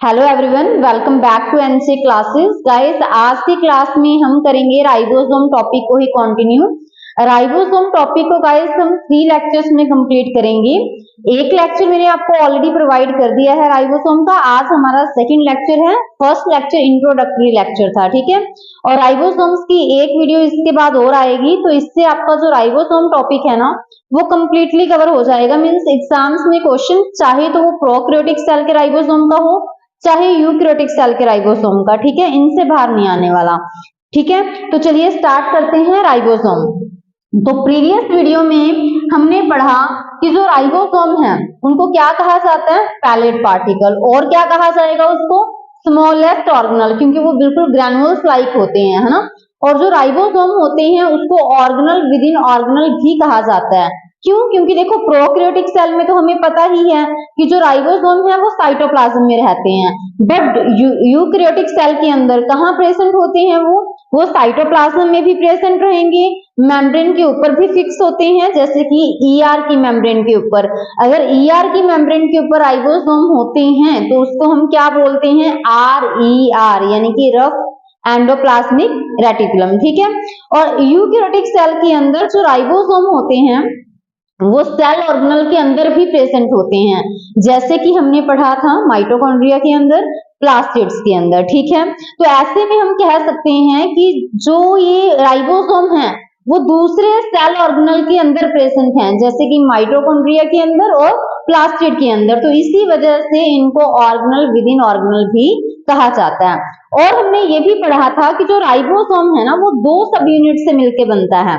Hello everyone, welcome back to NC classes. Guys, आज की class में हम करेंगे राइबोसोम टॉपिक को ही कंटिन्यू। राइबोसोम टॉपिक को गाइस हम 3 लेक्चर्स में कंप्लीट करेंगे। एक लेक्चर मैंने आपको ऑलरेडी प्रोवाइड कर दिया है राइबोसोम का। आज हमारा सेकंड लेक्चर है। फर्स्ट लेक्चर इंट्रोडक्टरी लेक्चर था, ठीक है। और राइबोसोम्स की एक वीडियो इसके बाद और आएगी, तो इससे आपका जो राइबोसोम टॉपिक है ना वो कंप्लीटली कवर हो जाएगा। मींस एग्जाम्स में क्वेश्चन चाहे तो वो प्रोकैरियोटिक सेल के राइबोसोम का हो चाहे यूकैरियोटिक सेल के राइबोसोम का, ठीक है, इनसे बाहर नहीं आने वाला, ठीक है। तो चलिए स्टार्ट करते हैं राइबोसोम। तो प्रीवियस वीडियो में हमने पढ़ा कि जो राइबोसोम है उनको क्या कहा जाता है, पैलेट पार्टिकल, और क्या कहा जाएगा उसको, स्मॉलेस्ट ऑर्गेनल, क्योंकि वो बिल्कुल ग्रैन्युल्स लाइक होते हैं, है ना। और जो राइबोसोम होते हैं उसको ऑर्गेनल विद इन ऑर्गेनल भी कहा जाता है। क्यों? क्योंकि देखो प्रोकैरियोटिक सेल में तो हमें पता ही है कि जो राइबोसोम है वो साइटोप्लाज्म में रहते हैं, बट यूकैरियोटिक सेल के अंदर कहाँ प्रेजेंट होते हैं वो साइटोप्लाज्म में भी प्रेजेंट रहेंगे, मेम्ब्रेन के ऊपर भी फिक्स होते हैं, जैसे कि ईआर की मेम्ब्रेन के ऊपर। अगर ईआर की मेम्ब्रेन के ऊपर राइबोसोम होते हैं तो उसको हम क्या बोलते हैं, RER, यानी कि रफ एंडोप्लाज्मिक रेटिकुलम, ठीक है। और यूकैरियोटिक सेल के अंदर जो राइबोसोम होते हैं वो सेल ऑर्गेनल के अंदर भी प्रेजेंट होते हैं, जैसे कि हमने पढ़ा था माइटोकॉन्ड्रिया के अंदर, प्लास्टिड्स के अंदर, ठीक है। तो ऐसे में हम कह सकते हैं कि जो ये राइबोसोम है वो दूसरे सेल ऑर्गेनल के अंदर प्रेजेंट हैं, जैसे कि माइटोकॉन्ड्रिया के अंदर और प्लास्टिड के अंदर। तो इसी वजह से इनको ऑर्गेनल विद इन ऑर्गेनल भी कहा जाता है। और हमने ये भी पढ़ा था कि जो राइबोसोम है ना वो 2 सब यूनिट से मिलकर बनता है।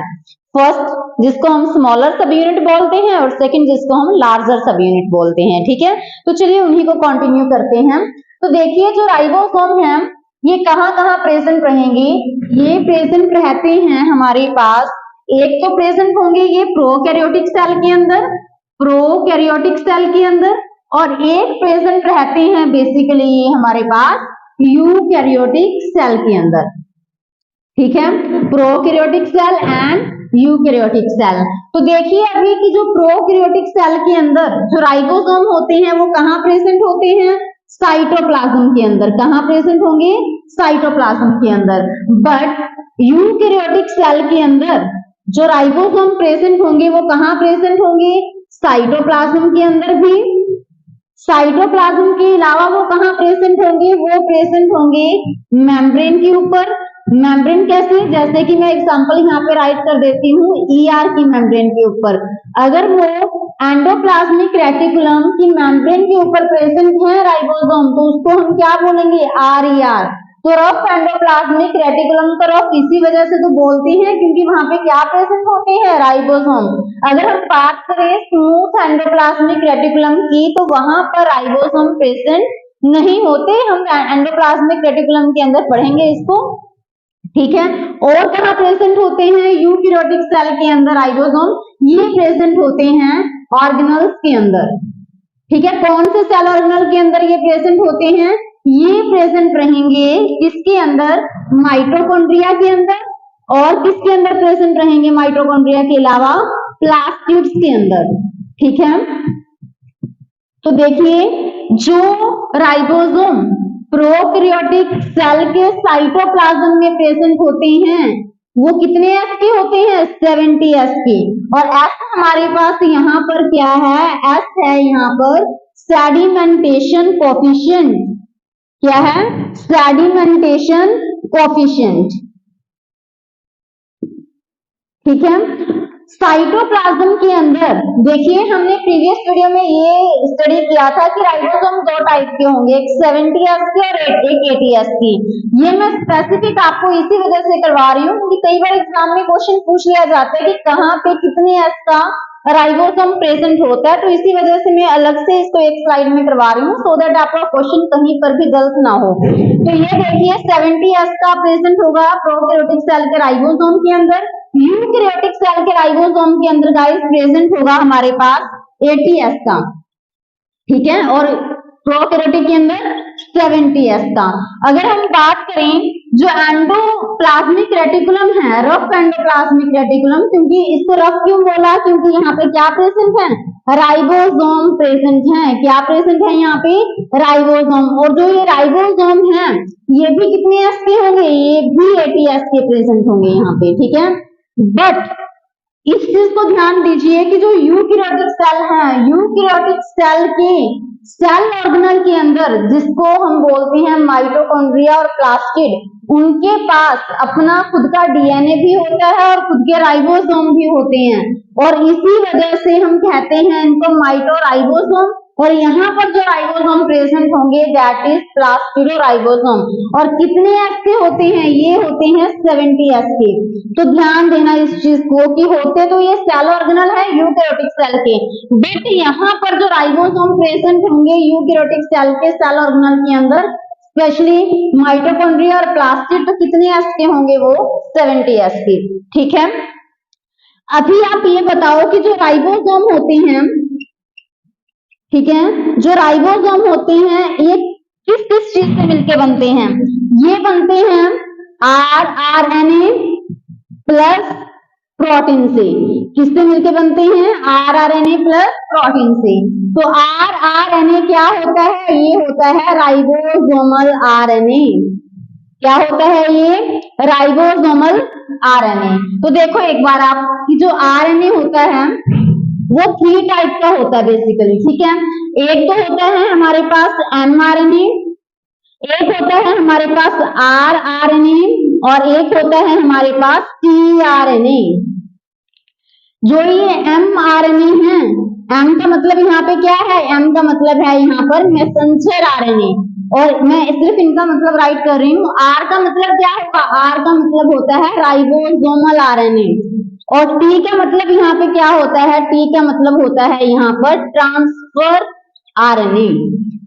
फर्स्ट जिसको हम स्मॉलर सब यूनिट बोलते हैं और सेकंड जिसको हम लार्जर सब यूनिट बोलते हैं, ठीक है। तो चलिए उन्हीं को कंटिन्यू करते हैं। तो देखिए जो राइबोसोम है ये कहाँ कहाँ प्रेजेंट रहेंगे, ये प्रेजेंट रहते हैं हमारे पास, एक तो प्रेजेंट होंगे ये प्रोकैरियोटिक सेल के अंदर, प्रोकैरियोटिक सेल के अंदर, और एक प्रेजेंट रहते हैं बेसिकली ये हमारे पास यूकैरियोटिक सेल के अंदर, ठीक है। Prokaryotic cell and eukaryotic cell. तो देखिए अभी कि जो प्रोकैरियोटिक सेल के अंदर जो राइबोसोम होते हैं वो कहाँ प्रेजेंट होते हैं, साइटोप्लाज्म के अंदर। कहाँ प्रेजेंट होंगे, साइटोप्लाज्म के अंदर। बट यूकैरियोटिक सेल के अंदर जो राइबोसोम प्रेजेंट होंगे वो कहाँ प्रेजेंट होंगे, साइटोप्लाज्म के अंदर भी। साइटोप्लाज्म के अलावा वो कहाँ प्रेजेंट होंगे, वो प्रेजेंट होंगे मेम्ब्रेन के ऊपर। मेम्ब्रेन कैसे, जैसे कि मैं एग्जांपल यहाँ पे राइट कर देती हूँ, ईआर की मेम्ब्रेन के ऊपर। अगर वो एंडोप्लाज्मिक रेटिकुलम की मेम्ब्रेन के ऊपर प्रेजेंट है राइबोसोम तो उसको हम क्या बोलेंगे, RER। तो रफ एंडोप्लाज्मिक रेटिकुलम का रफ इसी वजह से तो बोलते हैं क्योंकि वहां पे क्या प्रेजेंट होते हैं, राइबोसोम। अगर हम बात करें स्मूथ एंडोप्लाज्मिक रेटिकुलम की तो वहां पर राइबोसोम प्रेजेंट नहीं होते। हम एंडोप्लाज्मिक रेटिकुलम के अंदर पढ़ेंगे इसको, ठीक है। और कहाँ प्रेजेंट होते हैं, यूकैरियोटिक सेल के अंदर राइबोसोम ये प्रेजेंट होते हैं ऑर्गेनल्स के अंदर, ठीक है। कौन से सेल ऑर्गेनल के अंदर ये प्रेजेंट होते हैं, ये प्रेजेंट रहेंगे किसके अंदर, माइटोकॉन्ड्रिया के अंदर। और किसके अंदर प्रेजेंट रहेंगे माइटोकॉन्ड्रिया के अलावा, प्लास्टिड्स के अंदर, ठीक है। तो देखिए जो राइबोसोम प्रोकैरियोटिक सेल के साइटोप्लाज्म में प्रेजेंट होते हैं वो कितने एस के होते हैं, 70 एस के। और एस हमारे पास यहाँ पर क्या है, एस है यहाँ पर सेडिमेंटेशन कोफिशिएंट। क्या है, सेडिमेंटेशन कोफिशिएंट, ठीक है। साइटोप्लाज्म के अंदर देखिए हमने प्रीवियस वीडियो में ये स्टडी किया था कि राइबोसोम 2 टाइप के होंगे, एक 70S के और एक 80S की। ये मैं स्पेसिफिक आपको इसी वजह से करवा रही हूँ क्योंकि कई बार एग्जाम में क्वेश्चन पूछ लिया जाता है कि कहाँ पे कितने एस का राइबोसोम प्रेजेंट होता है, तो इसी वजह से मैं अलग से इसको एक स्लाइड में करवा रही हूँ सो दैट आपका क्वेश्चन कहीं पर भी गलत ना हो। तो ये देखिए 70S का प्रेजेंट होगा प्रोकैरियोटिक सेल के राइबोसोम के अंदर, यूकैरियोटिक सेल के राइबोसोम के अंदर गाइस प्रेजेंट होगा हमारे पास 80S का, ठीक है। और प्रोकैरियोटिक के अंदर 70S का। अगर हम बात करें जो एंडोप्लाज्मिक रेटिकुलम है, रफ एंडोप्लाज्मिक रेटिकुलम, क्योंकि इसको रफ क्यों बोला, क्योंकि यहाँ पे क्या प्रेजेंट है, राइबोसोम प्रेजेंट है। क्या प्रेजेंट है यहाँ पे? राइबोसोम। और जो ये राइबोसोम है ये भी कितने एस के होंगे? ये भी 80 एस के प्रेजेंट होंगे यहाँ पे, ठीक है। बट इस चीज को ध्यान दीजिए कि जो यूकैरियोटिक सेल है, यूकैरियोटिक सेल के सेल ऑर्गेनल के अंदर जिसको हम बोलते हैं माइटोकॉन्ड्रिया और प्लास्टिड, उनके पास अपना खुद का डीएनए भी होता है और खुद के राइबोसोम भी होते हैं, और इसी वजह से हम कहते हैं इनको माइटोराइबोसोम। और यहाँ पर जो राइबोसोम प्रेजेंट होंगे दैट इज प्लास्टिडोराइबोसोम। और कितने एस के होते हैं? ये होते हैं 70 एस के। तो ध्यान देना इस चीज को कि होते तो ये सेल ऑर्गेनल है यूकैरियोटिक सेल के, बट यहाँ पर जो राइबोसोम प्रेजेंट होंगे यूकैरियोटिक सेल के सेल ऑर्गेनल के अंदर, स्पेशली माइटोकॉन्ड्रिया और प्लास्टिड, तो कितने एस के होंगे? वो 70 एस के, ठीक है। अभी आप ये बताओ कि जो राइबोसोम होते हैं, ठीक है, जो राइबोसोम होते हैं ये किस किस चीज से मिलके बनते हैं? ये बनते हैं आरआरएनए प्लस प्रोटीन से। किससे मिलके बनते हैं? आरआरएनए प्लस प्रोटीन से। तो आरआरएनए क्या होता है? ये होता है राइबोसोमल आरएनए। क्या होता है ये? Ribosomal RNA. तो देखो एक बार आप कि जो आरएनए होता है वो 3 टाइप का होता है बेसिकली, ठीक है। एक तो होता है हमारे पास एमआरएनए, एक होता है हमारे पास आरआरएनए, और एक होता है हमारे पास टीआरएनए। जो ये एमआरएनए है, एम का मतलब यहाँ पे क्या है? एम का मतलब है यहाँ पर मैसेंजर आरएनए, और मैं सिर्फ इनका मतलब राइट कर रही हूँ। आर का मतलब क्या होगा? आर का मतलब होता है राइबोसोमल आरएनए, और टी का मतलब यहाँ पे क्या होता है? टी का मतलब होता है यहाँ पर ट्रांसफर आरएनए,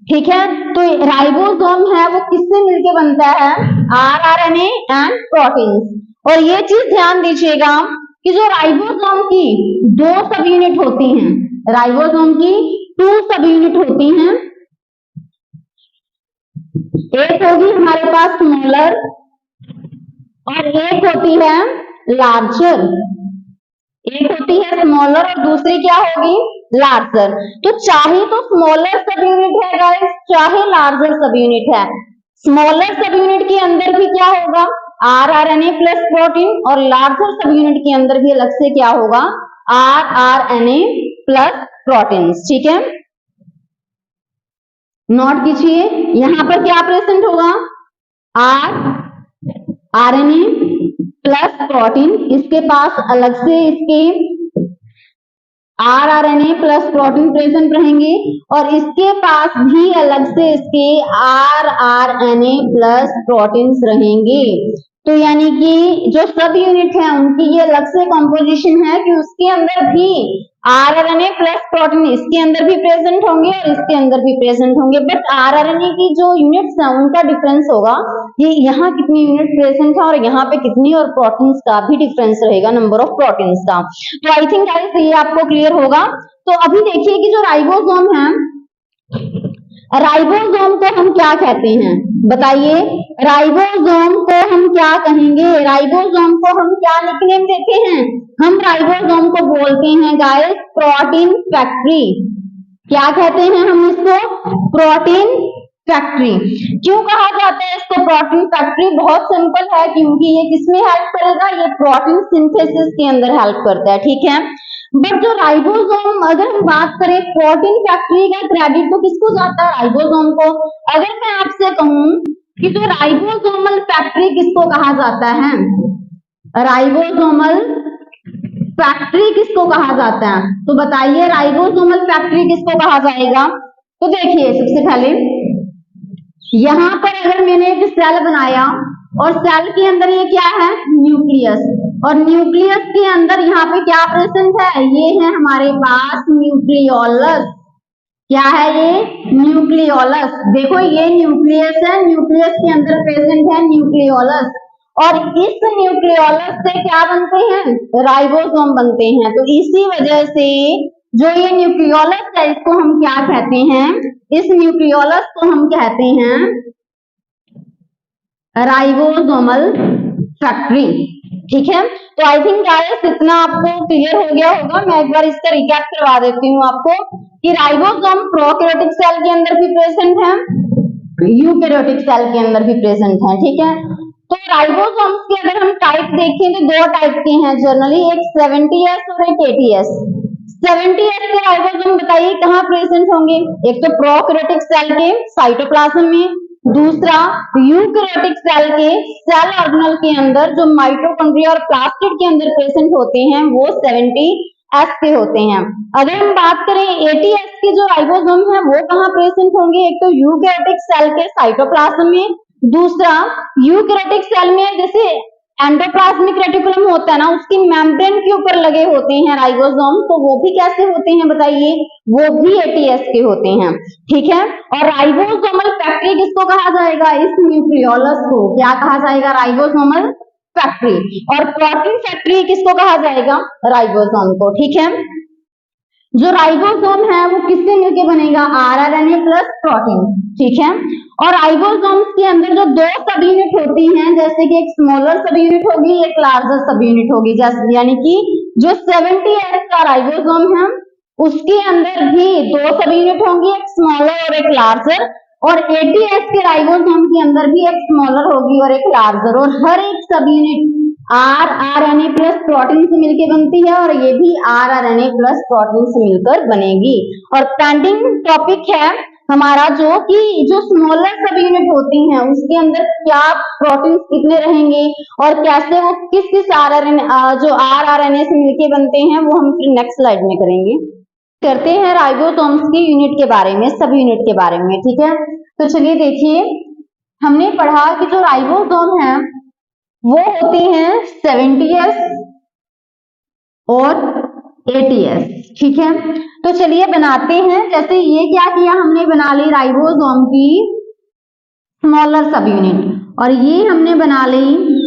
ठीक है। तो राइबोसोम है वो किससे मिलके बनता है? RRNA and proteins. और ये चीज ध्यान दीजिएगा कि जो राइबोसोम की 2 सब यूनिट होती हैं, राइबोसोम की 2 सब यूनिट होती हैं। एक होगी हमारे पास स्मॉलर और एक होती है लार्जर। एक होती है स्मॉलर और दूसरी क्या होगी? लार्जर। तो चाहे तो स्मॉलर सब यूनिट है गाइस, चाहे लार्जर सब यूनिट है, स्मॉलर सब यूनिट के अंदर भी क्या होगा? आरआरएनए प्लस प्रोटीन, और लार्जर सब यूनिट के अंदर भी अलग से क्या होगा? आरआरएनए प्लस प्रोटीन्स, ठीक है। नोट कीजिए यहां पर क्या प्रेजेंट होगा? आरएनए प्लस प्रोटीन, इसके पास अलग से इसके आरआरएनए प्लस प्रोटीन प्रेजेंट रहेंगे, और इसके पास भी अलग से इसके आरआरएनए प्लस प्रोटीन्स रहेंगे। तो यानी कि जो सब यूनिट है उनकी ये अलग से कॉम्पोजिशन है कि उसके अंदर भी आरआरएनए प्लस प्रोटीन इसके अंदर भी प्रेजेंट होंगे और इसके अंदर भी प्रेजेंट होंगे, बट आरआरएनए की जो यूनिट्स हैं उनका डिफरेंस होगा, ये यहाँ कितनी यूनिट प्रेजेंट है और यहाँ पे कितनी, और प्रोटीन्स का भी डिफरेंस रहेगा, नंबर ऑफ प्रोटीन्स का। तो आई थिंक गाइस ये आपको क्लियर होगा। तो अभी देखिए कि जो राइबोसोम है, राइबोसोम को हम क्या कहते हैं? बताइए, राइबोसोम को हम क्या कहेंगे? राइबोसोम को हम क्या निकनेम देते हैं? हम राइबोसोम को बोलते हैं गाइस प्रोटीन फैक्ट्री। क्या कहते हैं हम इसको? Protein factory. क्यों कहा जाता है इसको प्रोटीन फैक्ट्री? बहुत सिंपल है, क्योंकि ये किसमें हेल्प करेगा? ये प्रोटीन सिंथेसिस के अंदर हेल्प करता है, ठीक है। बट जो राइबोसोम, अगर हम बात करें प्रोटीन फैक्ट्री का क्रेडिट तो किसको जाता है? राइबोसोम को। अगर मैं आपसे कहूं कि जो राइबोसोमल फैक्ट्री किसको कहा जाता है? राइबोसोमल फैक्ट्री किसको कहा जाता है? तो बताइए राइबोसोमल फैक्ट्री किसको कहा जाएगा? तो देखिए सबसे पहले यहां पर अगर मैंने एक सेल बनाया और सेल के अंदर ये क्या है? न्यूक्लियस, और न्यूक्लियस के अंदर यहाँ पे क्या प्रेजेंट है? ये है हमारे पास न्यूक्लियोलस। क्या है ये? न्यूक्लियोलस। देखो ये न्यूक्लियस है, न्यूक्लियस के अंदर प्रेजेंट है न्यूक्लियोलस, और इस न्यूक्लियोलस से क्या बनते हैं? राइबोसोम बनते हैं। तो इसी वजह से जो ये न्यूक्लियोलस है इसको हम क्या कहते हैं? इस न्यूक्लियोलस को हम कहते हैं राइबोसोमल फैक्ट्री, ठीक है, तो आई थिंक गाइस इतना आपको क्लियर हो गया होगा। मैं एक बार इसका रिकैप करवा देती हूँ आपको कि राइबोसोम प्रोकैरियोटिक सेल के अंदर भी प्रेजेंट है, यूकैरियोटिक सेल के अंदर भी प्रेजेंट है। ठीक है, तो राइबोसोम्स के अगर हम टाइप देखें तो दो टाइप के हैं जनरली, एक 70S और एक 80S। 70S के राइबोसोम बताइए कहाँ प्रेजेंट होंगे? एक तो प्रोकैरियोटिक सेल के साइटोप्लाज्म में, दूसरा यूकैरियोटिक सेल के सेल ऑर्गेनल के अंदर जो माइटोकॉन्ड्रिया और प्लास्टिड के अंदर प्रेजेंट होते हैं वो 70S के होते हैं। अगर हम बात करें 80S के जो राइबोसोम है वो कहाँ प्रेजेंट होंगे? एक तो यूकैरियोटिक सेल के साइटोप्लाज्म में, दूसरा यूकैरियोटिक सेल में जैसे एंडोप्लाज्मिक रेटिकुलम होता है ना, उसकी मेम्ब्रेन के ऊपर लगे होते हैं राइबोसोम, तो वो भी कैसे होते हैं बताइए? वो भी 80S के होते हैं। ठीक है, और राइबोसोमल फैक्ट्री किसको कहा जाएगा? इस न्यूक्लियोलस को क्या कहा जाएगा? Ribosomal factory. और प्रोटीन फैक्ट्री किसको कहा जाएगा? राइबोसोम को। ठीक है, जो राइबोसोम है वो किससे मिलके बनेगा? RRNA plus protein. ठीक है, और राइबोसोम्स के अंदर जो दो सब यूनिट होती हैं, जैसे कि एक स्मॉलर सब यूनिट होगी, एक लार्जर सब यूनिट होगी, जैसे यानी कि जो 70S का राइबोसोम है उसके अंदर भी दो सब यूनिट होंगी, एक स्मॉलर और एक लार्जर, और 80S के राइबोसोम के अंदर भी एक स्मॉलर होगी और एक लार्जर, और हर एक सब यूनिट आरआरएनए प्लस प्रोटीन से मिलकर बनती है, और ये भी आरआरएनए प्लस प्रोटीन से मिलकर बनेगी। और पेंडिंग टॉपिक है हमारा जो कि जो स्मॉलर सब यूनिट होती हैं उसके अंदर क्या प्रोटीन कितने रहेंगे और कैसे वो किस किस आरआरएनए जो आरआरएनए से मिलके बनते हैं वो हम फिर नेक्स्ट स्लाइड में करेंगे। करते हैं राइबोसोम्स के यूनिट के बारे में, सब यूनिट के बारे में। ठीक है, तो चलिए देखिए, हमने पढ़ा कि जो राइबोसोम है वो होते हैं 70S और 80S। ठीक है, तो चलिए बनाते हैं। जैसे ये क्या किया हमने, बना ली राइबोसोम की स्मॉलर सब यूनिट, और ये हमने बना ली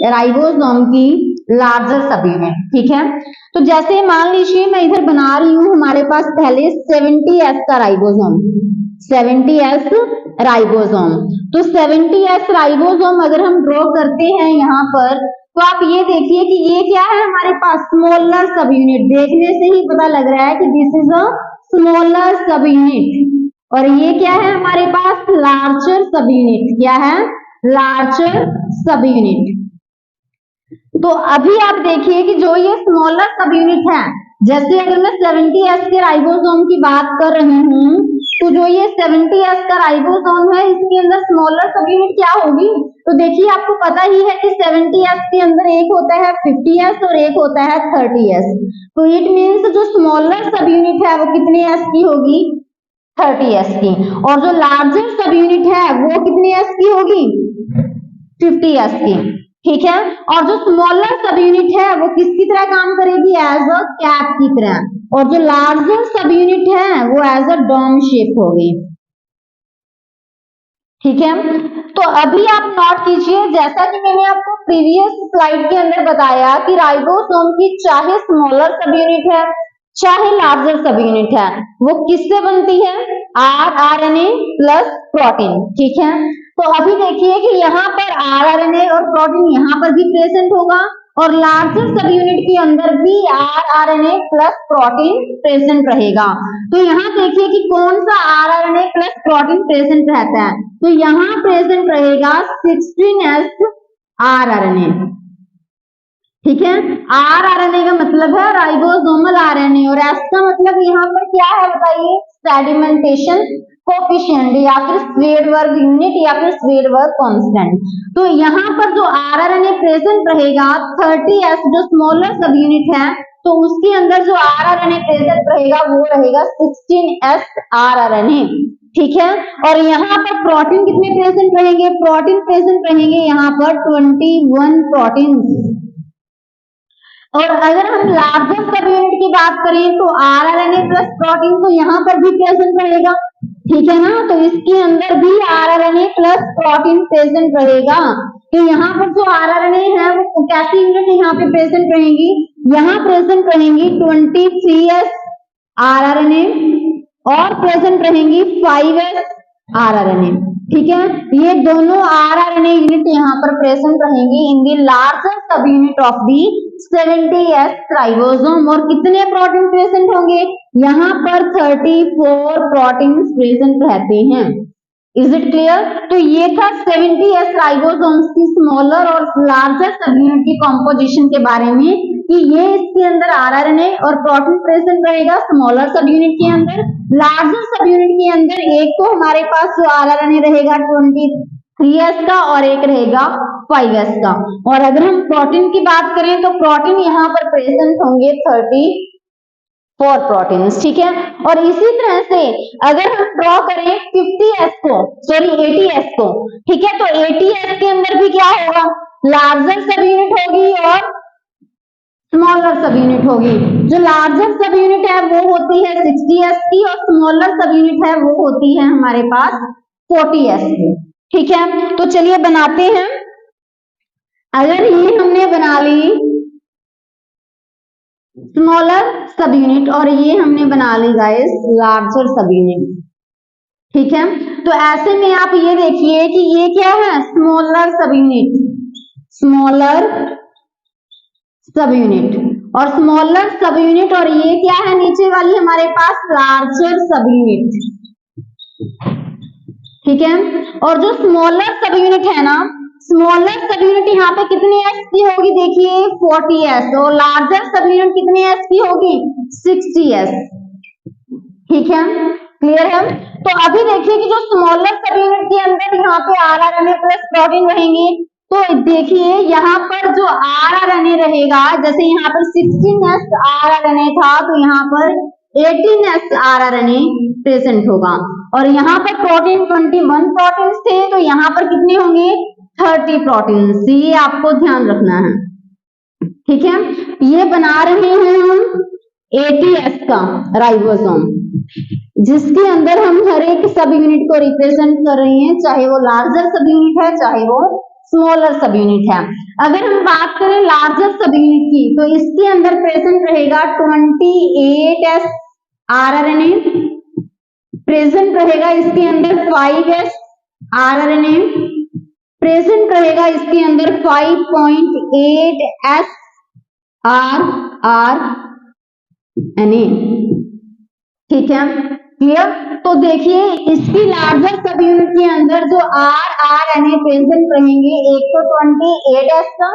राइबोसोम की लार्जर सब यूनिट। ठीक है, तो जैसे मान लीजिए मैं इधर बना रही हूं, हमारे पास पहले 70S का राइबोसोम, 70S राइबोसोम, तो 70S राइबोसोम अगर हम ड्रॉ करते हैं यहाँ पर, तो आप ये देखिए कि ये क्या है हमारे पास? स्मॉलर सब यूनिट। देखने से ही पता लग रहा है कि दिस इज अ स्मॉलर सब यूनिट। और ये क्या है हमारे पास? Larger sub unit. क्या है? Larger sub unit. तो अभी आप देखिए कि जो ये स्मॉलर सब यूनिट है, जैसे अगर मैं 70S के राइबोसोम की बात कर रही हूँ, तो जो ये 70S का राइबोसोम है इसके अंदर स्मॉलर सब यूनिट क्या होगी? तो देखिए आपको पता ही है कि 70S के अंदर एक होता है 50S और एक होता है 30S। तो इट मीन्स जो स्मॉलर सब यूनिट है वो कितने S की होगी? 30S की। और जो लार्जर सब यूनिट है वो कितने S की होगी? 50S की। ठीक है, और जो स्मॉलर सब यूनिट है वो किसकी तरह काम करेगी? एज अ कैप की तरह, और जो लार्जर सब यूनिट है वो एज अ डोम शेप होगी। ठीक है, तो अभी आप नोट कीजिए, जैसा कि मैंने आपको प्रीवियस स्लाइड के अंदर बताया कि राइबोसोम की चाहे स्मॉलर सब यूनिट है चाहे लार्जर सब यूनिट है, वो किससे बनती है? RRNA plus protein. ठीक है, तो अभी देखिए कि यहाँ पर आरआरएनए और प्रोटीन यहाँ पर भी प्रेजेंट होगा, और लार्जर सब यूनिट के अंदर भी आरआरएनए प्लस प्रोटीन प्रेजेंट रहेगा। तो यहाँ देखिए कि कौन सा आरआरएनए प्लस प्रोटीन प्रेजेंट रहता है, तो यहाँ प्रेजेंट रहेगा 16S आरआरएनए। ठीक है, आरआरएनए का मतलब है राइबोसोमल आरएनए, और एस का मतलब यहाँ पर क्या है बताइए? सेडिमेंटेशन कोफिशिएंट या फिर स्वेडबर्ग यूनिट या फिर स्वेडबर्ग कांस्टेंट। तो यहाँ पर जो आरआरएनए प्रेजेंट रहेगा 30S जो स्मॉलर सब यूनिट है, तो उसके अंदर जो आरआरएनए प्रेजेंट रहेगा वो रहेगा 16S आरआरएनए। ठीक है, और यहाँ पर प्रोटीन कितने प्रेजेंट रहेंगे? प्रोटीन प्रेजेंट रहेंगे यहाँ पर 21 प्रोटीन। और अगर हम लार्जर सब यूनिट की बात करें तो आरआरएनए प्लस प्रोटीन तो यहाँ पर भी प्रेजेंट रहेगा। ठीक है ना, तो इसके अंदर भी आरआरएनए प्लस प्रोटीन प्रेजेंट रहेगा। तो यहाँ पर जो आरआरएनए है वो कैसी यूनिट यहाँ पे प्रेजेंट रहेंगी? यहाँ प्रेजेंट रहेंगी 23S आरआरएनए, और प्रेजेंट रहेंगी 5S आरआरएनए। ठीक है, ये दोनों आरआरएनए यूनिट यहाँ पर प्रेजेंट रहेंगी in the larger sub unit of the 70S ribosome. और कितने प्रोटीन प्रेजेंट होंगे? यहाँ पर 34 प्रोटीन प्रेजेंट रहते हैं। Is it clear? तो ये था 70S राइबोसोम्स की स्मॉलर और लार्जर सब यूनिट की कॉम्पोजिशन के बारे में, कि ये इसके अंदर आरआरएनए और प्रोटीन प्रेजेंट रहेगा स्मॉलर सब यूनिट के अंदर। लार्जर सब यूनिट के अंदर एक तो हमारे पास जो आरआरएनए रहेगा 23S का और एक रहेगा 5S का। और अगर हम प्रोटीन की बात करें तो प्रोटीन यहाँ पर प्रेजेंट होंगे 34 प्रोटीन्स। ठीक है, और इसी तरह से अगर हम ड्रॉ करें 80S को, ठीक है, तो 80S के अंदर भी क्या होगा? लार्जर सब यूनिट होगी और स्मॉलर सब यूनिट होगी। जो लार्जर सब यूनिट है वो होती है 60S की और स्मॉलर सब यूनिट है वो होती है हमारे पास 40S की। ठीक है, तो चलिए बनाते हैं। अगर ये हमने बना ली स्मॉलर सब यूनिट और ये हमने बना ली गाइस लार्जर सब यूनिट। ठीक है, तो ऐसे में आप ये देखिए कि ये क्या है? स्मॉलर सब यूनिट, स्मॉलर सब यूनिट और स्मॉलर सब यूनिट, और ये क्या है नीचे वाली हमारे पास? Larger sub unit. ठीक है, और जो स्मॉलर सब यूनिट है ना, स्मॉलर सब यूनिट यहाँ पे कितने एस की होगी? देखिए 40S। और लार्जर सब यूनिट कितने एस की होगी? 60S। ठीक है, क्लियर है? तो अभी देखिए कि जो स्मॉलर सब यूनिट के अंदर यहाँ पे आरआरएनए प्लस प्रोटीन रहेंगे, तो देखिए यहाँ पर जो आरआरएनए रहेगा, जैसे यहाँ पर 16S आरआरएनए था तो यहाँ पर 18S आरआरएनए प्रेजेंट होगा। और यहाँ पर प्रोटीन 21 प्रोटीन थे तो यहाँ पर कितने होंगे? 30 प्रोटीन। ये आपको ध्यान रखना है। ठीक है, ये बना रहे हैं हम 80S का राइबोसोम, जिसके अंदर हम हर एक सब यूनिट को रिप्रेजेंट कर रहे हैं, चाहे वो लार्जर सब यूनिट है चाहे वो स्मॉलर सब यूनिट है। अगर हम बात करें लार्जर सब यूनिट की तो इसके अंदर प्रेजेंट रहेगा 28S आरआरएनए, प्रेजेंट रहेगा इसके अंदर 5S आरआरएनए, प्रेजेंट रहेगा इसके अंदर 5.8S आरआरएनए। ठीक है, क्लियर? तो देखिए इसकी लार्जर सब यूनिट के अंदर जो आरआरएनए प्रेजेंट रहेंगे, एक तो 28S का,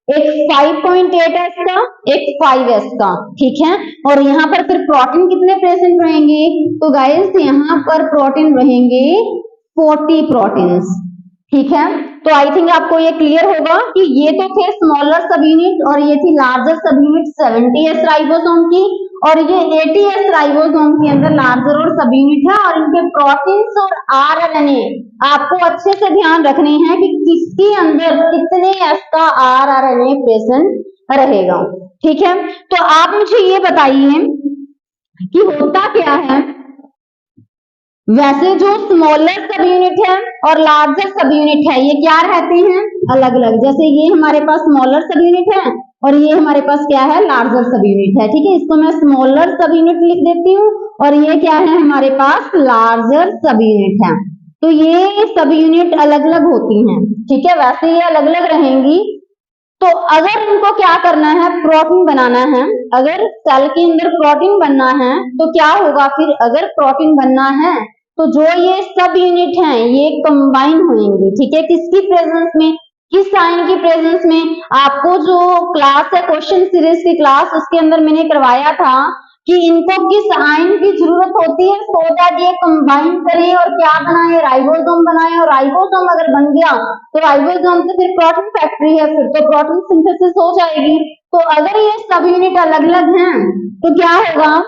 एक 5.8S का, एक 5S का। ठीक है, और यहाँ पर फिर प्रोटीन कितने प्रेजेंट रहेंगे? तो गाइस यहाँ पर प्रोटीन रहेंगे 40 प्रोटीन्स। ठीक है, तो आई थिंक आपको ये क्लियर होगा कि ये तो थे स्मॉलर सब यूनिट और ये थी larger sub unit 70S ribosome की, और ये 80S राइबोसोम के अंदर लार्जर और सब यूनिट है। और इनके प्रोटीन्स और आरआरएनए आपको अच्छे से ध्यान रखने हैं कि किसके अंदर कितने S का आरआरएनए प्रेजेंट रहेगा। ठीक है, तो आप मुझे ये बताइए कि होता क्या है? वैसे जो स्मॉलर सब यूनिट है और लार्जर सब यूनिट है ये क्या रहते हैं? अलग अलग। जैसे ये हमारे पास स्मॉलर सब यूनिट है और ये हमारे पास क्या है? लार्जर सब यूनिट है। ठीक है, इसको मैं स्मॉलर सब यूनिट लिख देती हूँ और ये क्या है हमारे पास? लार्जर सब यूनिट है। तो ये सब यूनिट अलग अलग होती हैं। ठीक है, वैसे ये अलग अलग रहेंगी। तो अगर इनको क्या करना है? प्रोटीन बनाना है। अगर सेल के अंदर प्रोटीन बनना है तो क्या होगा फिर? अगर प्रोटीन बनना है तो जो ये सब यूनिट हैं ये कंबाइन होंगे। ठीक है, किसकी प्रेजेंस में? किस आयन की प्रेजेंस में? आपको जो क्लास है क्वेश्चन सीरीज की क्लास, उसके अंदर मैंने करवाया था कि इनको किस आयन की जरूरत होती है सो दैट ये कंबाइन करे और क्या बनाए? राइबोसोम बनाए। और राइबोसोम अगर बन गया तो राइबोसोम से फिर प्रोटीन फैक्ट्री है, फिर तो प्रोटीन सिंथेसिस हो जाएगी। तो अगर ये सब यूनिट अलग अलग हैं तो क्या होगा?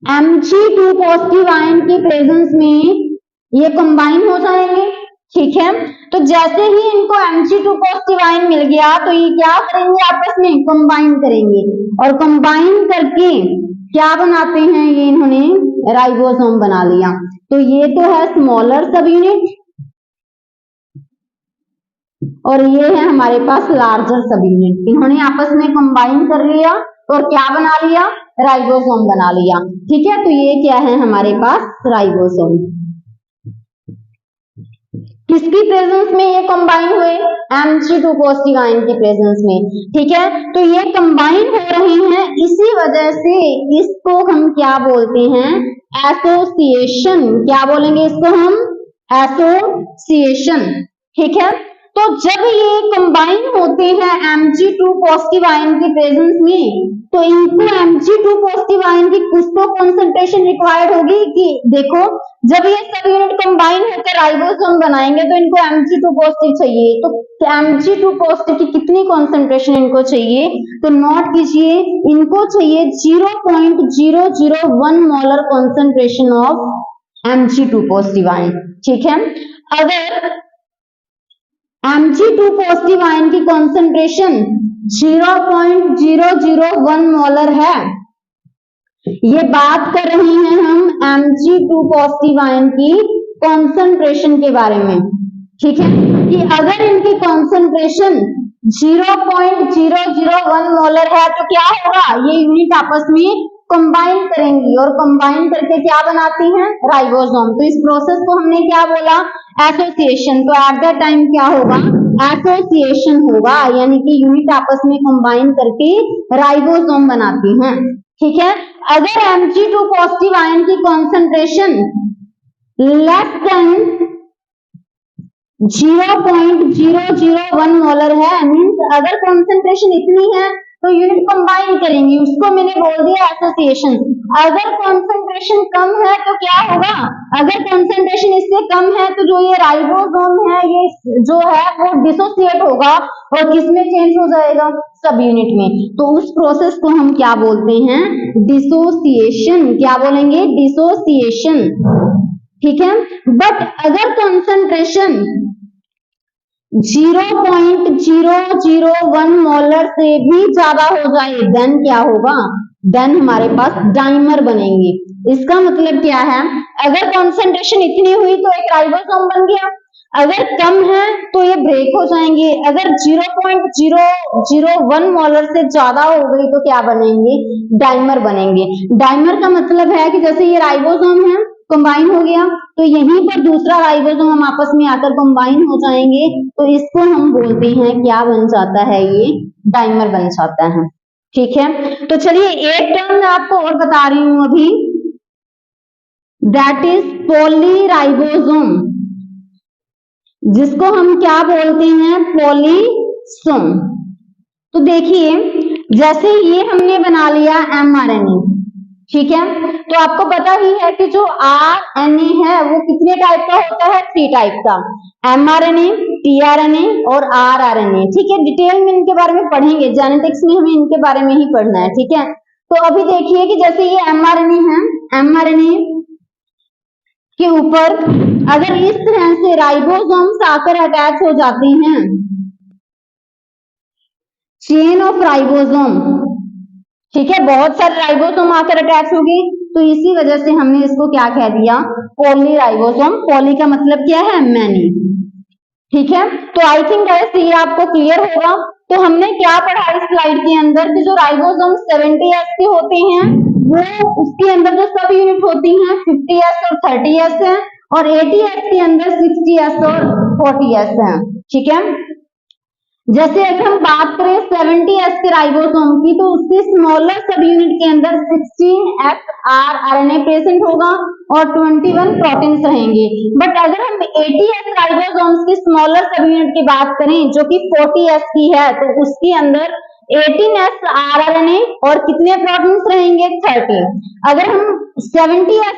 Mg2 पॉजिटिव आयन की प्रेजेंस में ये कंबाइन हो जाएंगे। ठीक है, तो जैसे ही इनको Mg2 पॉजिटिव आयन मिल गया तो ये क्या करेंगे? आपस में कंबाइन करेंगे और कंबाइन करके क्या बनाते हैं? ये इन्होंने राइबोसोम बना लिया। तो ये तो है स्मॉलर सब यूनिट और ये है हमारे पास लार्जर सब यूनिट। इन्होंने आपस में कंबाइन कर लिया और क्या बना लिया? राइबोसोम बना लिया। ठीक है, तो ये क्या है हमारे पास? राइबोसोम। किसकी प्रेजेंस में ये कंबाइन हुए, Mg2 पॉजिटिव आयन की प्रेजेंस में, ठीक है। तो ये कंबाइन हो रहे हैं, इसी वजह से इसको हम क्या बोलते हैं, एसोसिएशन। क्या बोलेंगे इसको हम, एसोसिएशन, ठीक है। तो जब ये कंबाइन होते हैं Mg2 पॉजिटिव आयन की प्रेजेंस में, तो इनको Mg2 पॉजिटिव आयन की कुछ तो कंसंट्रेशन रिक्वायर्ड होगी कि देखो जब ये सब यूनिट कंबाइन होकर राइबोसोम बनाएंगे तो इनको Mg2 पॉजिटिव चाहिए, तो Mg2 पॉजिटिव की कितनी कंसंट्रेशन इनको चाहिए, तो नोट कीजिए, इनको चाहिए 0.001 molar concentration of Mg2 positive ion, ठीक है। अगर Mg2 पॉजिटिव आयन की कंसंट्रेशन 0.001 मोलर है, ये बात कर रहे हैं हम Mg2 पॉजिटिव आयन की कंसंट्रेशन के बारे में, ठीक है, कि अगर इनकी कंसंट्रेशन 0.001 मोलर है तो क्या होगा, ये यूनिट आपस में कंबाइन करेंगी और कंबाइन करके क्या बनाती हैं, राइबोसोम। तो इस प्रोसेस को हमने क्या बोला, एसोसिएशन। तो एट दैट टाइम क्या होगा, एसोसिएशन होगा, यानी कि यूनिट आपस में कंबाइन करके राइबोसोम बनाती हैं, ठीक है। अगर Mg2 पॉजिटिव आयन की कंसंट्रेशन लेस देन 0.001 मोलर है, मींस अगर कंसंट्रेशन इतनी है तो यूनिट कंबाइन करेंगी, उसको मैंने बोल दिया एसोसिएशन। अगर कंसंट्रेशन कम है तो क्या होगा, अगर कंसंट्रेशन इससे कम है तो जो ये राइबोसोम है ये जो है वो डिसोसिएट होगा और किसमें चेंज हो जाएगा, सब यूनिट में। तो उस प्रोसेस को हम क्या बोलते हैं, डिसोसिएशन। क्या बोलेंगे, डिसोसिएशन, ठीक है। बट अगर कंसंट्रेशन 0.001 मोलर से भी ज्यादा हो जाए देन क्या होगा, देन हमारे पास डाइमर बनेंगे। इसका मतलब क्या है, अगर कंसंट्रेशन इतनी हुई तो एक राइबोसोम बन गया, अगर कम है तो ये ब्रेक हो जाएंगे, अगर 0.001 मोलर से ज्यादा हो गई तो क्या बनेंगे, डाइमर बनेंगे। डाइमर का मतलब है कि जैसे ये राइबोसोम है कंबाइन हो गया तो यहीं पर दूसरा राइबोसोम हम आपस में आकर कंबाइन हो जाएंगे, तो इसको हम बोलते हैं क्या बन जाता है, ये डाइमर बन जाता है, ठीक है। तो चलिए एक टर्म मैं आपको और बता रही हूं अभी, दैट इज पॉलीराइबोसोम, जिसको हम क्या बोलते हैं, पॉलीसोम। तो देखिए जैसे ये हमने बना लिया mRNA, ठीक है। तो आपको पता ही है कि जो RNA है वो कितने टाइप का होता है, 3 टाइप का, mRNA, tRNA और rRNA, ठीक है। डिटेल में इनके बारे में पढ़ेंगे, जेनेटिक्स में हमें इनके बारे में ही पढ़ना है, ठीक है। तो अभी देखिए कि जैसे ये mRNA है, mRNA के ऊपर अगर इस तरह से राइबोसोम्स आकर अटैच हो जाते हैं, चेन ऑफ राइबोसोम, ठीक है, बहुत सारे राइबोसोम आकर अटैच होगी, तो इसी वजह से हमने इसको क्या कह दिया, पॉलीराइबोसोम। पॉली का मतलब क्या है, मैनी, ठीक है। तो आई थिंक गाइस ये आपको क्लियर होगा। तो हमने क्या पढ़ा इस स्लाइड के अंदर कि जो राइबोसोम 70S के होते हैं वो उसके अंदर जो सब यूनिट होती हैं 50S और 30S है, और 80S के अंदर 60S और 40S है, ठीक है। जैसे अगर हम बात करें 70S के राइबोसोम की, तो उसके स्मॉलर सब यूनिट के अंदर 16S rRNA प्रेजेंट होगा और 21 प्रोटीन्स रहेंगे। बट अगर हम 80S राइबोसोम्स की स्मॉलर सब यूनिट की बात करें जो कि 40S की है, तो उसके अंदर 18S rRNA और कितने प्रोटीन्स रहेंगे, 30। अगर हम 70S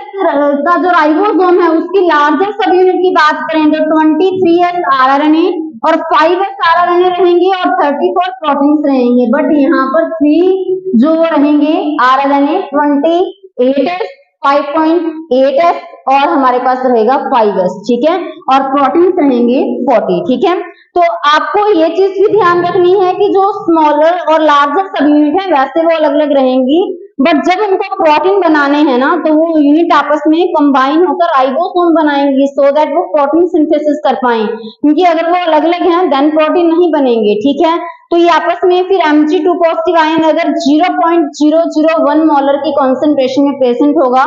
का जो राइबोसोम है उसकी लार्जर सब यूनिट की बात करें तो 23S rRNA और 5S rRNA रहेंगे और 34 प्रोटीन्स रहेंगे। बट यहाँ पर 3 जो रहेंगे rRNA 28S, 5.8S और हमारे पास रहेगा 5S, ठीक है, और प्रोटीन्स रहेंगे 40, ठीक है। तो आपको ये चीज भी ध्यान रखनी है कि जो स्मॉलर और लार्जर सब यूनिट है वैसे वो अलग अलग रहेंगी, बट जब उनको प्रोटीन बनाने हैं ना तो वो यूनिट आपस में कंबाइन होकर राइबोसोम बनाएंगे, सो दैट वो प्रोटीन सिंथेसिस कर पाए, क्योंकि अगर वो अलग अलग हैं देन प्रोटीन नहीं बनेंगे, ठीक है। तो ये आपस में फिर Mg2 पॉजिटिव आयन अगर 0.001 मोलर की कॉन्सेंट्रेशन में प्रेजेंट होगा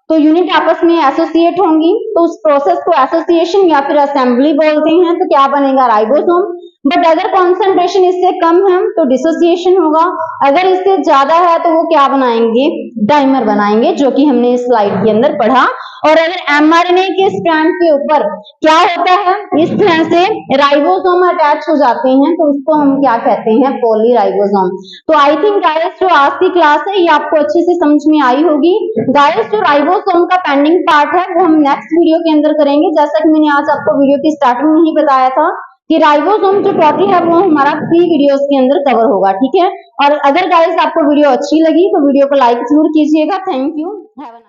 तो यूनिट आपस में एसोसिएट होंगी, तो उस प्रोसेस को एसोसिएशन या फिर असेंबली बोलते हैं। तो क्या बनेगा? राइबोसोम। बट अगर कॉन्सेंट्रेशन इससे कम है तो डिसोसिएशन होगा, अगर इससे ज्यादा है तो वो क्या बनाएंगे? डाइमर बनाएंगे, जो कि हमने इस स्लाइड के अंदर पढ़ा। और अगर एमआरएनए के स्ट्रैंड के ऊपर क्या होता है, इस तरह से राइबोसोम अटैच हो जाते हैं, तो उसको हम क्या कहते हैं? पॉलीराइबोसोम। तो आई थिंक गाइस जो आज की क्लास है ये आपको अच्छे से समझ में आई होगी। गाइस जो राइबोसोम का पेंडिंग पार्ट है वो हम नेक्स्ट वीडियो के अंदर करेंगे। जैसा कि मैंने आज आपको वीडियो की स्टार्टिंग में ही बताया था कि राइबोसोम जो टॉपिक है वो हमारा 3 वीडियोस के अंदर कवर होगा, ठीक है। और अगर गाइस आपको वीडियो अच्छी लगी तो वीडियो को लाइक जरूर कीजिएगा। Thank you. Have a